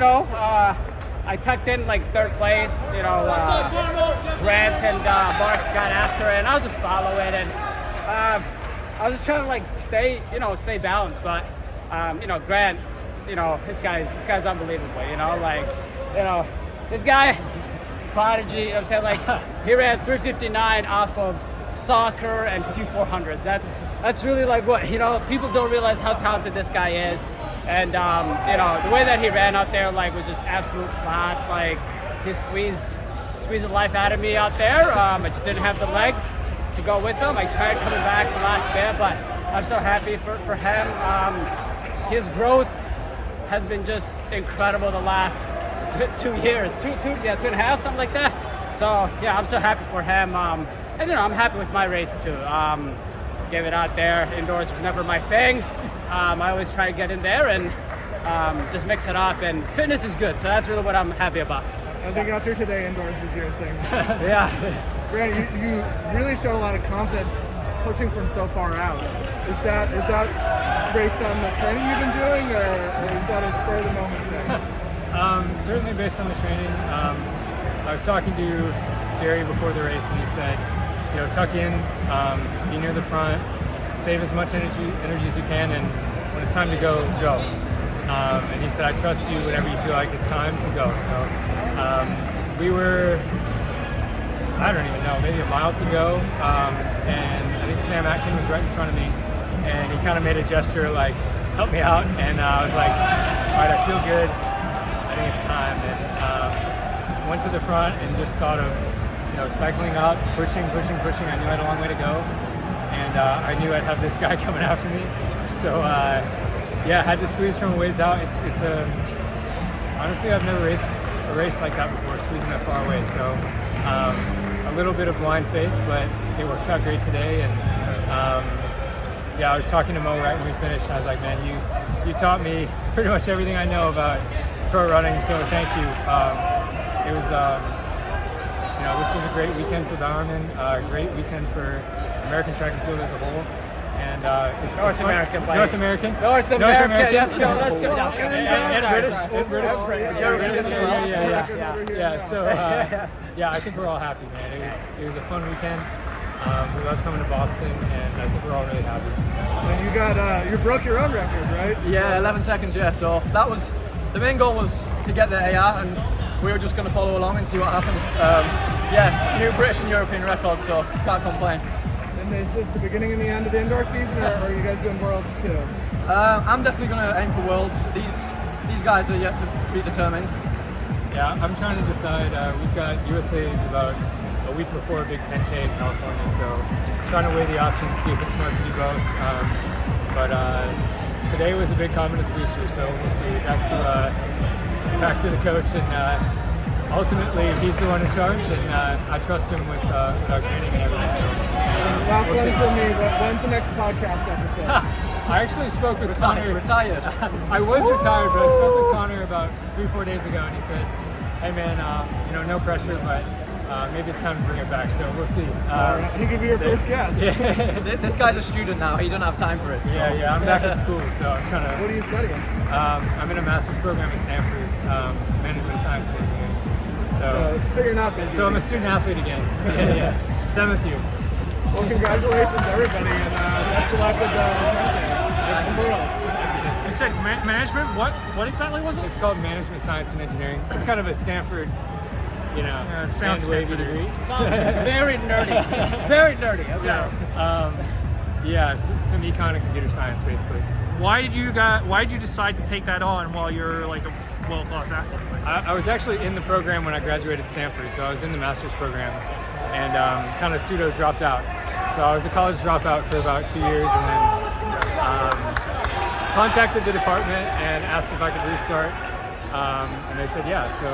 I tucked in like third place. Grant and Marc got after it, and I was just following, and I was just trying to like stay balanced. But Grant, this guy's unbelievable. This guy, prodigy. I'm saying, like, he ran 3:59 off of soccer and few 400s. That's really like what people don't realize how talented this guy is. And the way that he ran out there like was just absolute class. Like, he squeezed the life out of me out there. I just didn't have the legs to go with him. I tried coming back the last bit, but I'm so happy for him. His growth has been just incredible the last 2 years, two and a half, something like that. So yeah, I'm so happy for him. And I'm happy with my race too. Gave it out there. Indoors was never my thing. I always try to get in there and just mix it up, and fitness is good, so that's really what I'm happy about. I think out there today, indoors is your thing. Yeah. Grant, you really show a lot of confidence coaching from so far out. Is that based on the training you've been doing, or is that a spur of the moment thing? Certainly based on the training. I was talking to Jerry before the race, and he said, tuck in, be near the front, save as much energy as you can, and when it's time to go. And he said, I trust you whenever you feel like it's time to go. So we were, I don't even know, maybe a mile to go, and I think Sam Atkin was right in front of me, and he kind of made a gesture like, help me out, and I was like, all right, I feel good, I think it's time, and went to the front and just thought of cycling up, pushing. I knew I had a long way to go, and I knew I'd have this guy coming after me, so I had to squeeze from a ways out. It's honestly, I've never raced a race like that before, squeezing that far away, so a little bit of blind faith, but it works out great today. And I was talking to Moh right when we finished, and I was like, man, you taught me pretty much everything I know about pro running, so thank you. It was this was a great weekend for Bowerman, a great weekend for American track and field as a whole. And it's North American. North American. Let's go. And British. Yeah. So I think we're all happy, man. It was a fun weekend. We love coming to Boston, and I think we're all really happy. And you broke your own record, right? Yeah, 11 seconds. Yeah. So that was the main goal, was to get the AR, and we were just going to follow along and see what happened. New British and European record, so can't complain. And is this the beginning and the end of the indoor season, or are you guys doing Worlds too? I'm definitely going to aim for Worlds. These guys are yet to be determined. Yeah, I'm trying to decide. We've got USA's about a week before a big 10K in California, so trying to weigh the options, see if it's smart to do both. But today was a big confidence booster, so we'll see. Back to the coach, and ultimately he's the one in charge, and I trust him with our training and everything. So last one for me. When's the next podcast episode? I actually spoke with Connor. Retired. I was retired, but I spoke with Connor about 3-4 days ago, and he said, "Hey man, no pressure, but maybe it's time to bring it back." So we'll see. He could be your first guest. Yeah. This guy's a student now. He doesn't have time for it. So. Yeah. I'm back at school, so I'm trying to. What are you studying? I'm in a master's program at Stanford, management science and engineering. So you're not busy. So I'm a student athlete again. Yeah. 7th year. Well, congratulations, everybody, and best of luck with the World. You said management? What exactly was it? It's called management science and engineering. It's kind of a Stanford, it sounds wavy degree. Sounds very nerdy. Very nerdy. Okay. Some econ and computer science, basically. Why did you decide to take that on while you're like a world-class athlete? I was actually in the program when I graduated Stanford, so I was in the master's program, and kind of pseudo dropped out. So I was a college dropout for about 2 years, and then contacted the department and asked if I could restart, and they said yeah. So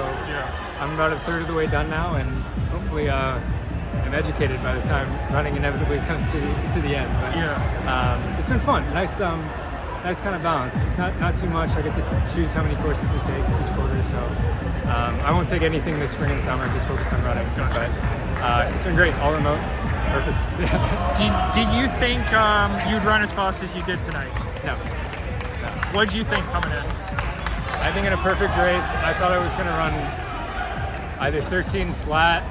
I'm about a third of the way done now, and hopefully I'm educated by the time running inevitably comes to the end. But it's been fun. Nice kind of balance. It's not too much. I get to choose how many courses to take each quarter, so I won't take anything this spring and summer, just focus on running. But it's been great, all remote, perfect. Did you think you'd run as fast as you did tonight? No. What did you think coming in? I think in a perfect race, I thought I was going to run either 13 flat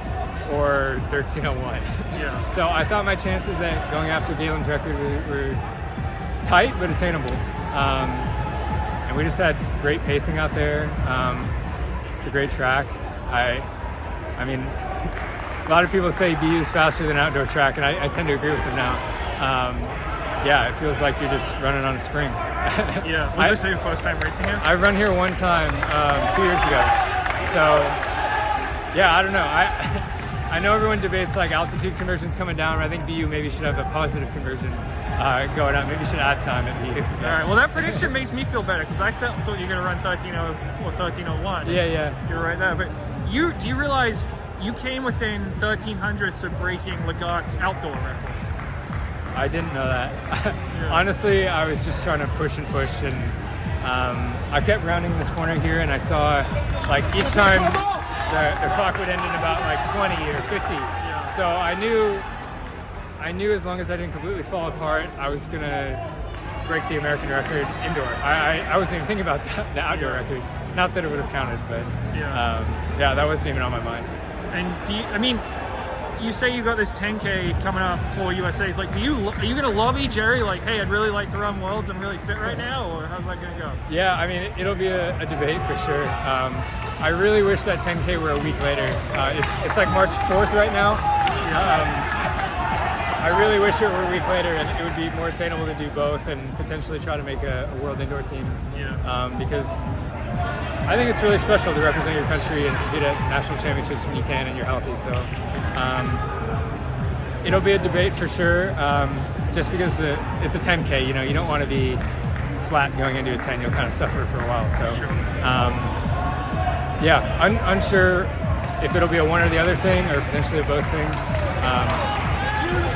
or 13:01. Yeah. So I thought my chances at going after Galen's record were tight but attainable. And we just had great pacing out there. It's a great track. I mean, a lot of people say BU is faster than outdoor track, and I tend to agree with them now. Yeah, it feels like you're just running on a spring. Yeah. Was this your first time racing here? I've run here one time 2 years ago. So, yeah, I don't know. I know everyone debates like altitude conversions coming down, but I think BU maybe should have a positive conversion going out. Maybe should add time at BU. All right. Well, that prediction makes me feel better because I thought you were going to run 13:0 or 13:01. Yeah. You're right there. But do you realize you came within 1300ths of breaking Lagart's outdoor record? I didn't know that. Honestly, I was just trying to push, and I kept rounding this corner here, and I saw like each time the clock would end in about like 20 or 50. Yeah. So I knew as long as I didn't completely fall apart, I was gonna break the American record indoor. I wasn't even thinking about the outdoor record. Not that it would have counted, but yeah, that wasn't even on my mind. And you say you got this 10K coming up for USA's. Like, are you going to lobby Jerry? Like, hey, I'd really like to run Worlds. I'm really fit right now, or how's that going to go? Yeah, I mean, it'll be a debate for sure. I really wish that 10K were a week later. It's like March 4th right now. I really wish it were a week later, and it would be more attainable to do both and potentially try to make a world indoor team. Because I think it's really special to represent your country and compete at national championships when you can and you're healthy. So it'll be a debate for sure. Just because it's a 10K, you don't want to be flat going into a 10. You'll kind of suffer for a while. So unsure if it'll be a one or the other thing or potentially a both thing.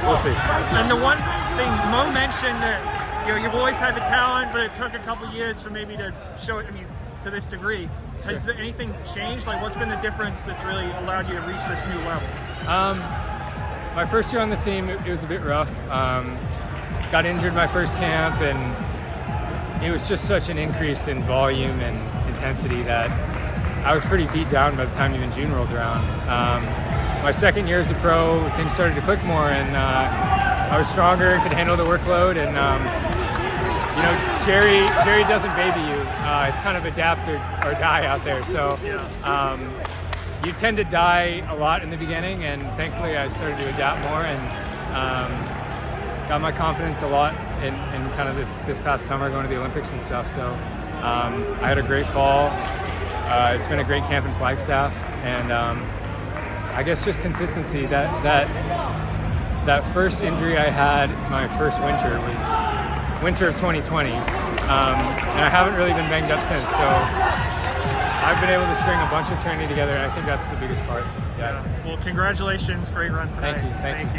We'll see. And the one thing Mo mentioned that you've always had the talent, but it took a couple years for maybe to show it. I mean, to this degree, has anything changed? Like, what's been the difference that's really allowed you to reach this new level? My first year on the team, it was a bit rough. Got injured my first camp, and it was just such an increase in volume and intensity that I was pretty beat down by the time even June rolled around. My second year as a pro, things started to click more, and I was stronger and could handle the workload. And Jerry doesn't baby you. It's kind of adapt or die out there. So you tend to die a lot in the beginning, and thankfully I started to adapt more and got my confidence a lot in kind of this past summer going to the Olympics and stuff. So I had a great fall. It's been a great camp in Flagstaff, and I guess just consistency. That first injury I had my first winter was winter of 2020, and I haven't really been banged up since. So I've been able to string a bunch of training together, and I think that's the biggest part. Yeah. Well, congratulations, great run tonight. Thank you.